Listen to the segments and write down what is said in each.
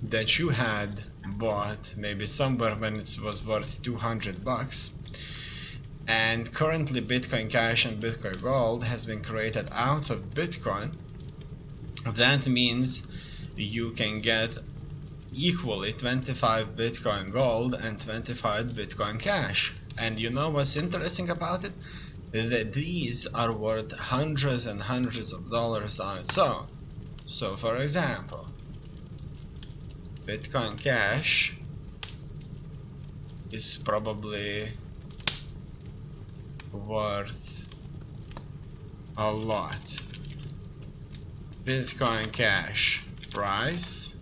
that you had bought maybe somewhere when it was worth $200, and currently Bitcoin Cash and Bitcoin Gold has been created out of Bitcoin, that means you can get equally 25 Bitcoin Gold and 25 Bitcoin Cash. And you know what's interesting about it? That these are worth hundreds and hundreds of dollars on its own. So for example, Bitcoin Cash is probably worth a lot. Bitcoin Cash price,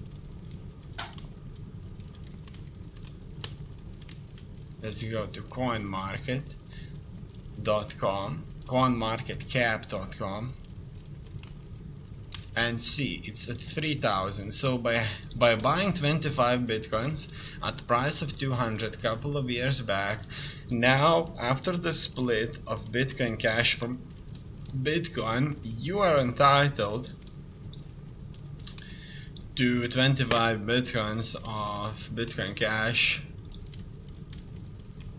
let's go to coinmarketcap.com and see it's at 3,000. So by buying 25 bitcoins at price of 200 couple of years back, now after the split of Bitcoin Cash from Bitcoin, you are entitled to 25 bitcoins of Bitcoin Cash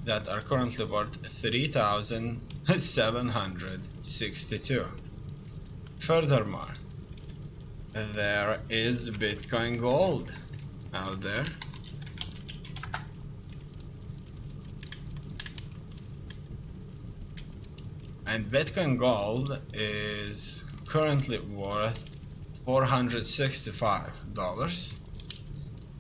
that are currently worth 3,762. Furthermore, there is Bitcoin Gold out there. And Bitcoin Gold is currently worth $465,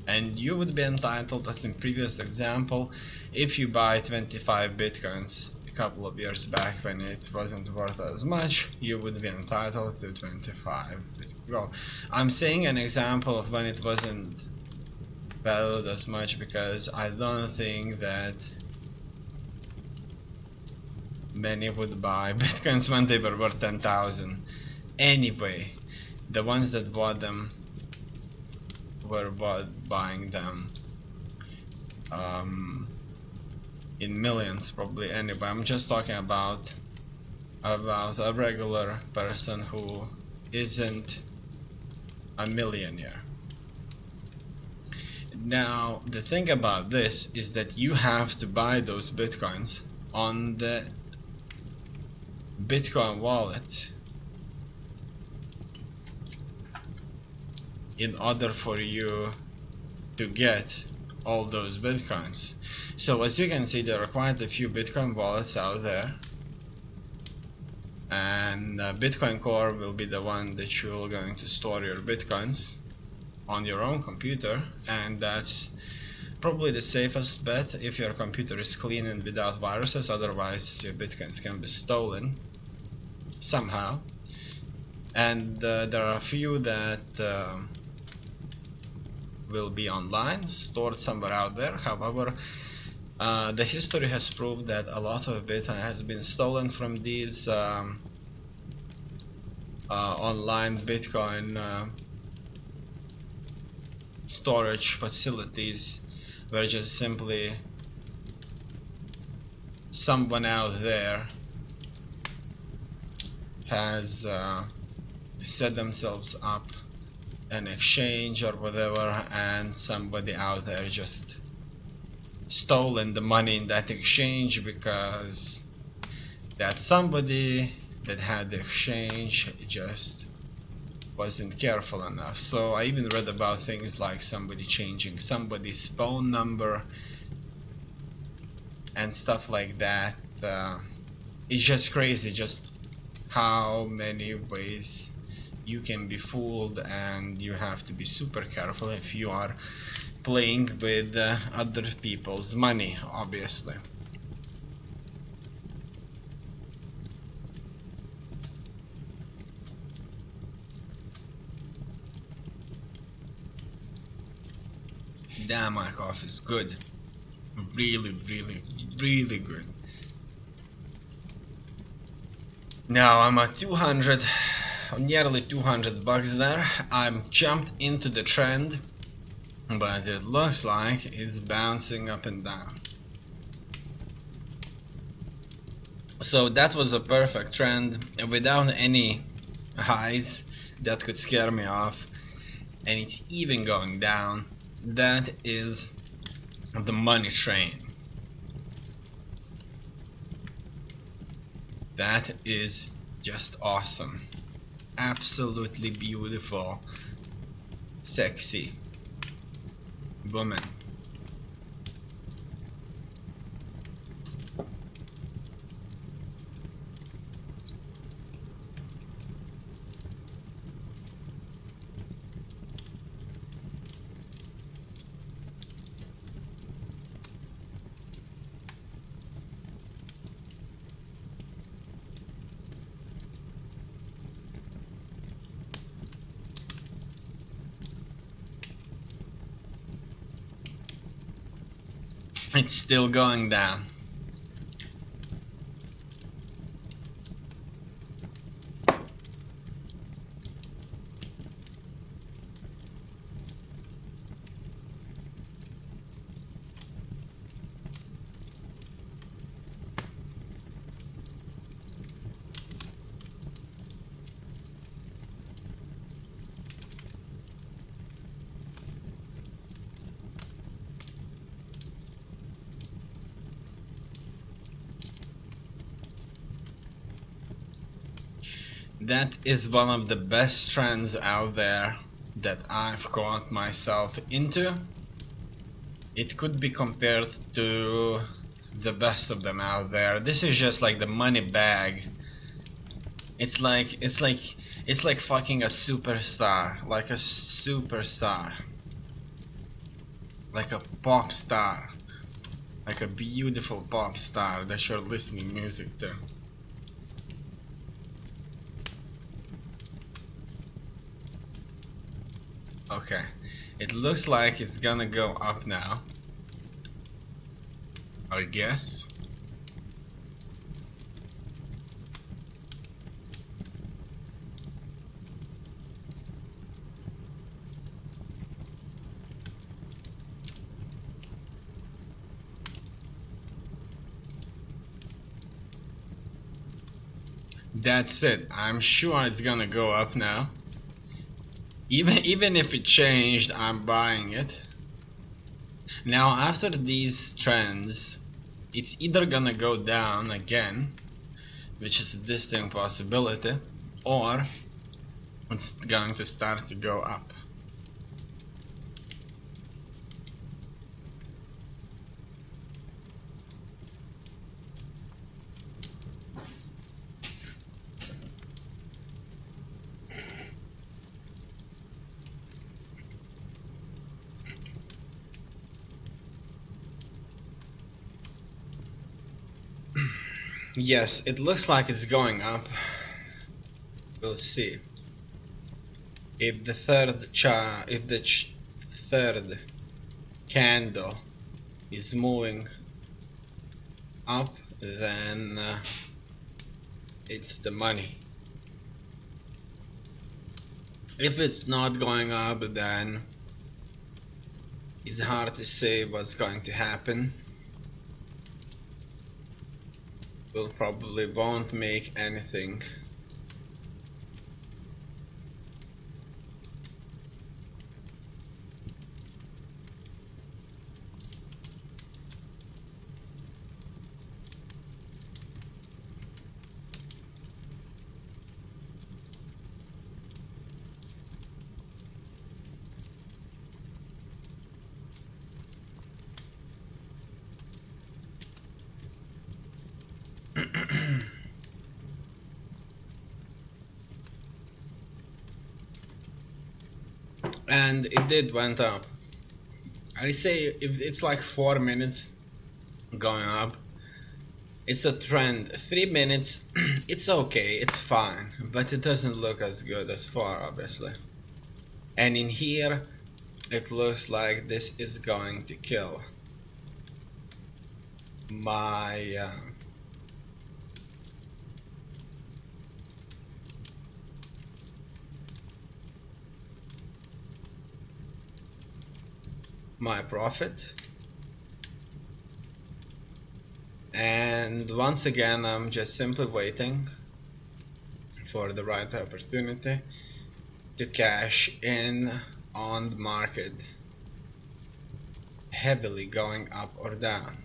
and you would be entitled, as in previous example, if you buy 25 bitcoins a couple of years back when it wasn't worth as much, you would be entitled to 25 Bitcoin Gold. I'm saying an example of when it wasn't valued as much because I don't think that many would buy bitcoins when they were worth 10,000. Anyway, the ones that bought them were buying them in millions probably. Anyway, I'm just talking about a regular person who isn't a millionaire. Now the thing about this is that you have to buy those bitcoins on the Bitcoin wallet in order for you to get all those bitcoins. So as you can see, there are quite a few Bitcoin wallets out there, and Bitcoin Core will be the one that you're going to store your bitcoins on your own computer, and that's probably the safest bet if your computer is clean and without viruses. Otherwise your bitcoins can be stolen somehow. And there are a few that will be online, stored somewhere out there. However, the history has proved that a lot of Bitcoin has been stolen from these online Bitcoin storage facilities, where just simply someone out there has set themselves up an exchange or whatever, and somebody out there just stolen the money in that exchange because that somebody that had the exchange just wasn't careful enough. So I even read about things like somebody changing somebody's phone number and stuff like that. It's just crazy just how many ways you can be fooled, and you have to be super careful if you are playing with other people's money, obviously. Damn, my coffee is good. Really, really, really good. Now I'm at 200, nearly 200 bucks there. I'm jumped into the trend, but it looks like it's bouncing up and down. So that was a perfect trend without any highs that could scare me off. and it's even going down. That is the money train. That is just awesome. Absolutely beautiful, sexy woman. It's still going down. That is one of the best trends out there that I've caught myself into. It could be compared to the best of them out there. This is just like the money bag. It's like fucking a superstar, like a superstar, like a pop star, like a beautiful pop star that you're listening music to. Okay, it looks like it's gonna go up now, I guess. That's it. I'm sure it's gonna go up now. Even if it changed, I'm buying it. Now after these trends, it's either gonna go down again, which is a distinct possibility, or it's going to start to go up. Yes, it looks like it's going up. We'll see. If the third third candle is moving up, then it's the money. If it's not going up, then it's hard to say what's going to happen. We'll probably won't make anything. And it did went up. I say if it's like 4 minutes going up, it's a trend. 3 minutes, it's okay, it's fine, but it doesn't look as good as 4, obviously. And in here, it looks like this is going to kill my my profit. And once again, I'm just simply waiting for the right opportunity to cash in on the market heavily going up or down.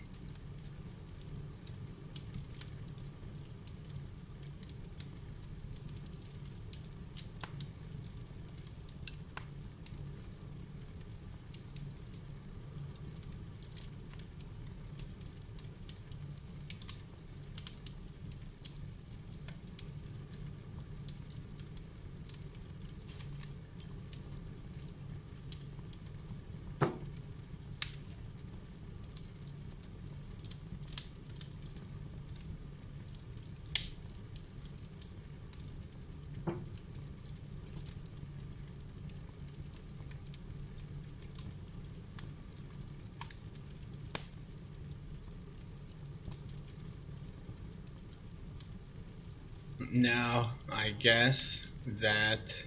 Now, I guess that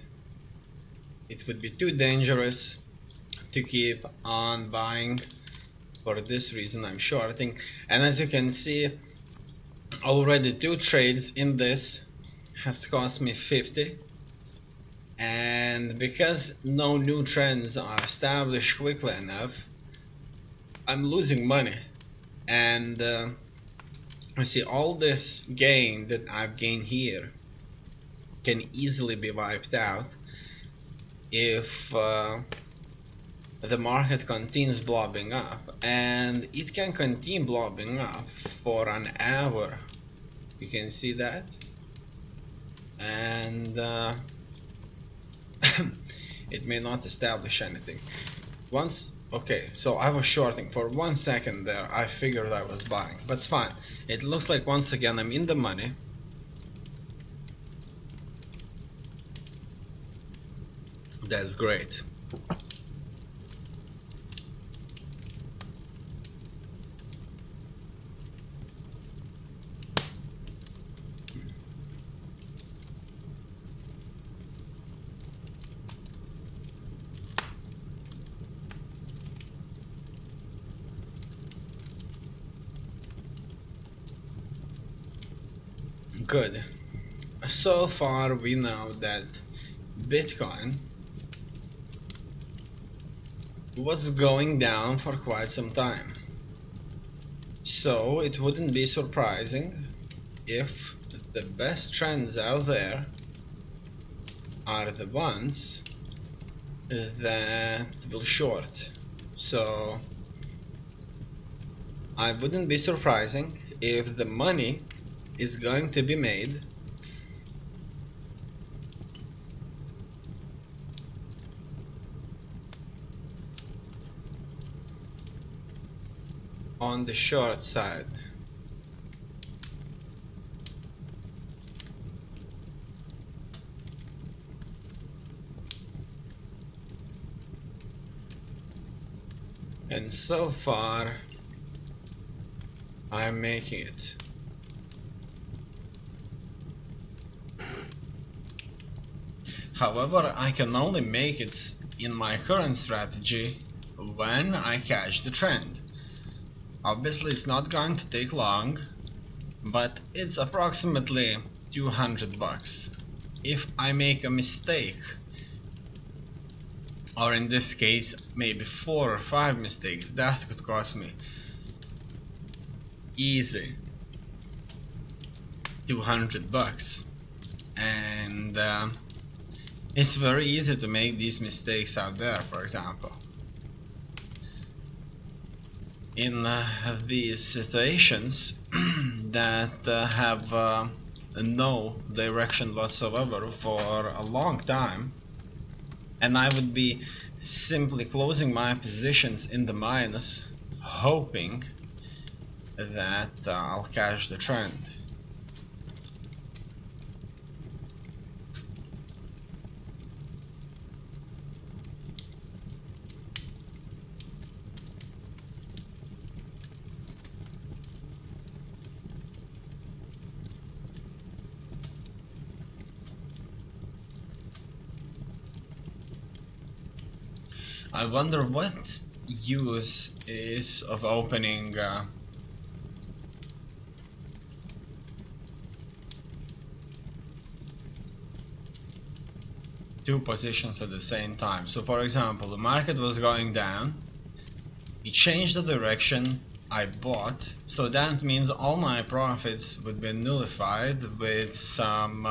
it would be too dangerous to keep on buying. For this reason, I'm shorting, and as you can see, already 2 trades in this has cost me 50, and because no new trends are established quickly enough, I'm losing money. And you see, all this gain that I've gained here can easily be wiped out if the market continues blobbing up, and it can continue blobbing up for an hour. You can see that, and it may not establish anything. Okay, so I was shorting for 1 second there. I figured I was buying, but it's fine. It looks like once again I'm in the money. That's great. Good. So far we know that Bitcoin was going down for quite some time. So it wouldn't be surprising if the best trends out there are the ones that will short. So I wouldn't be surprising if the money is going to be made on the short side. And so far I'm making it. However, I can only make it in my current strategy when I catch the trend. Obviously it's not going to take long, but it's approximately 200 bucks. If I make a mistake, or in this case maybe 4 or 5 mistakes, that could cost me easy 200 bucks. And it's very easy to make these mistakes out there. For example, in these situations that have no direction whatsoever for a long time, and I would be simply closing my positions in the minus, hoping that I'll catch the trend. I wonder what use is of opening two positions at the same time. So for example, the market was going down, it changed the direction, I bought, so that means all my profits would be nullified with some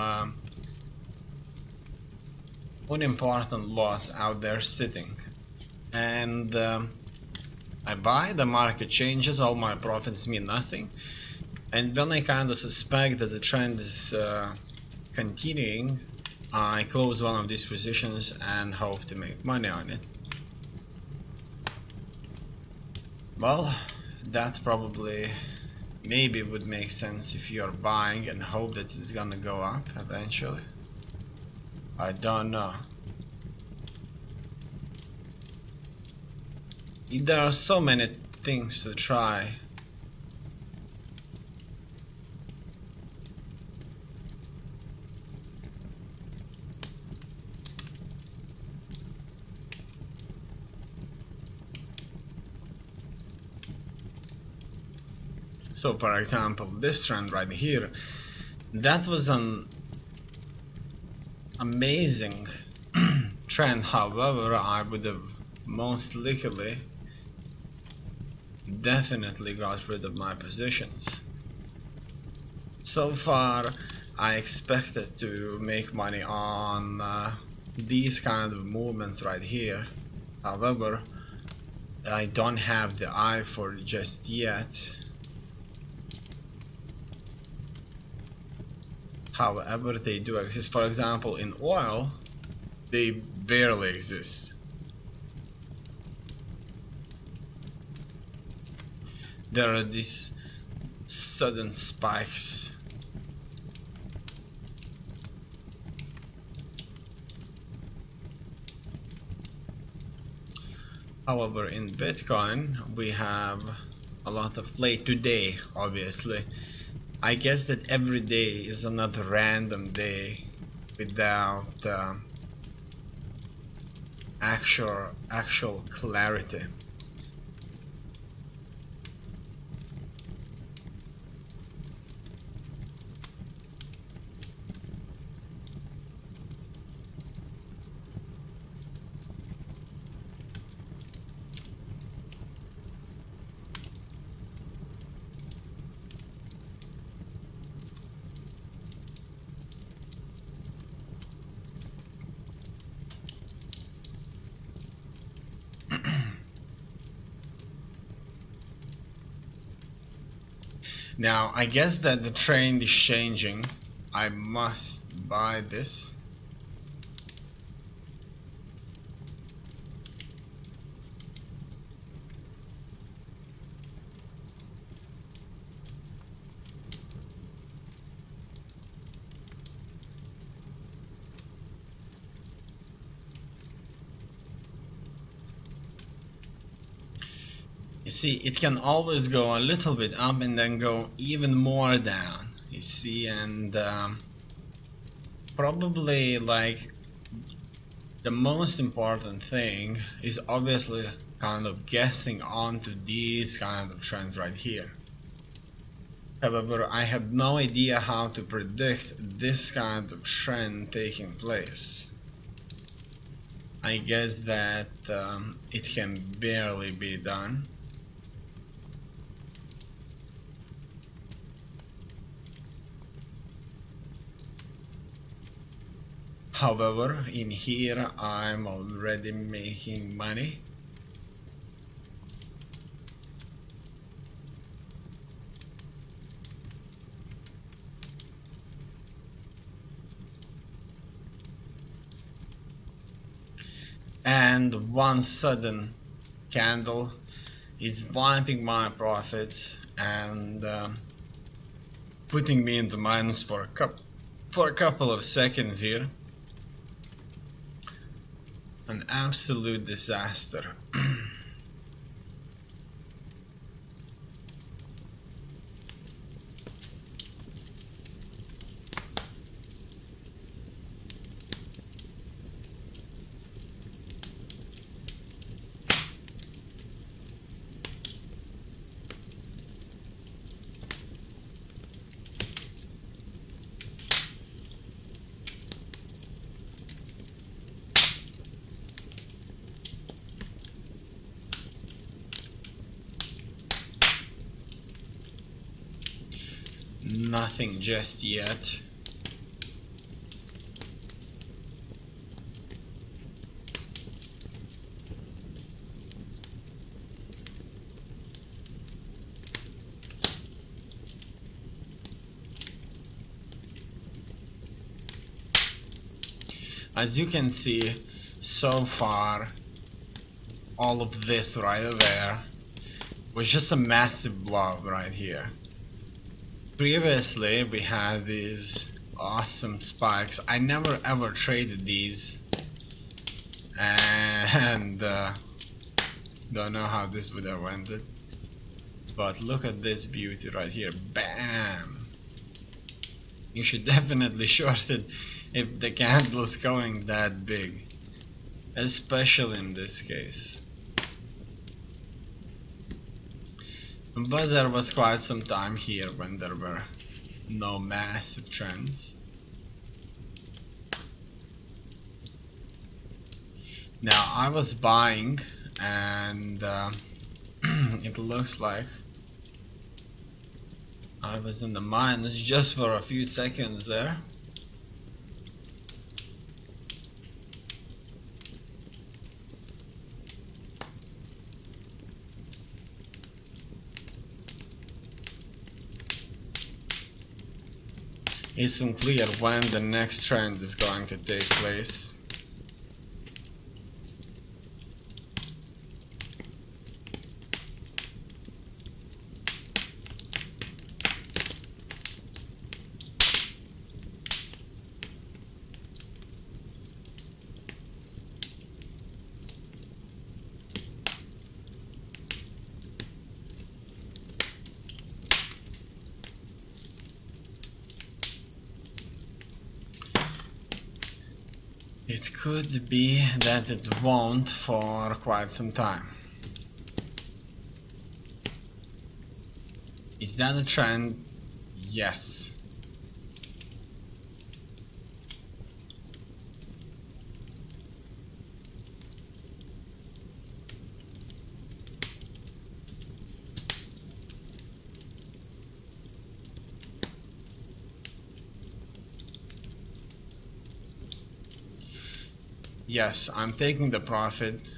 unimportant loss out there sitting. And I buy, the market changes, all my profits mean nothing. And when I kind of suspect that the trend is continuing, I close one of these positions and hope to make money on it. Well, that probably maybe would make sense if you're buying and hope that it's gonna go up eventually. I don't know. There are so many things to try. So for example, this trend right here, that was an amazing trend. However, I would have most likely definitely got rid of my positions. So far I expected to make money on these kind of movements right here. However, I don't have the eye for it just yet. However, they do exist. For example, in oil, they barely exist. There are these sudden spikes. However, in Bitcoin, we have a lot of play today, obviously. I guess that every day is another random day without actual clarity. Now, I guess that the trend is changing. I must buy this. You see, it can always go a little bit up and then go even more down, you see, and probably like the most important thing is obviously kind of guessing onto these kind of trends right here. However, I have no idea how to predict this kind of trend taking place. I guess that it can barely be done. However, in here I'm already making money. And one sudden candle is wiping my profits and putting me in the minus for a couple of seconds here. An absolute disaster. nothing just yet. As you can see, so far, all of this right there was just a massive blob right here. Previously, we had these awesome spikes. I never ever traded these, and don't know how this would have ended. But look at this beauty right here. Bam! You should definitely short it if the candle is going that big, especially in this case. But there was quite some time here when there were no massive trends. Now I was buying, and it looks like I was in the minus just for a few seconds there. It's unclear when the next trend is going to take place. It could be that it won't for quite some time. Is that a trend? Yes. Yes, I'm taking the profit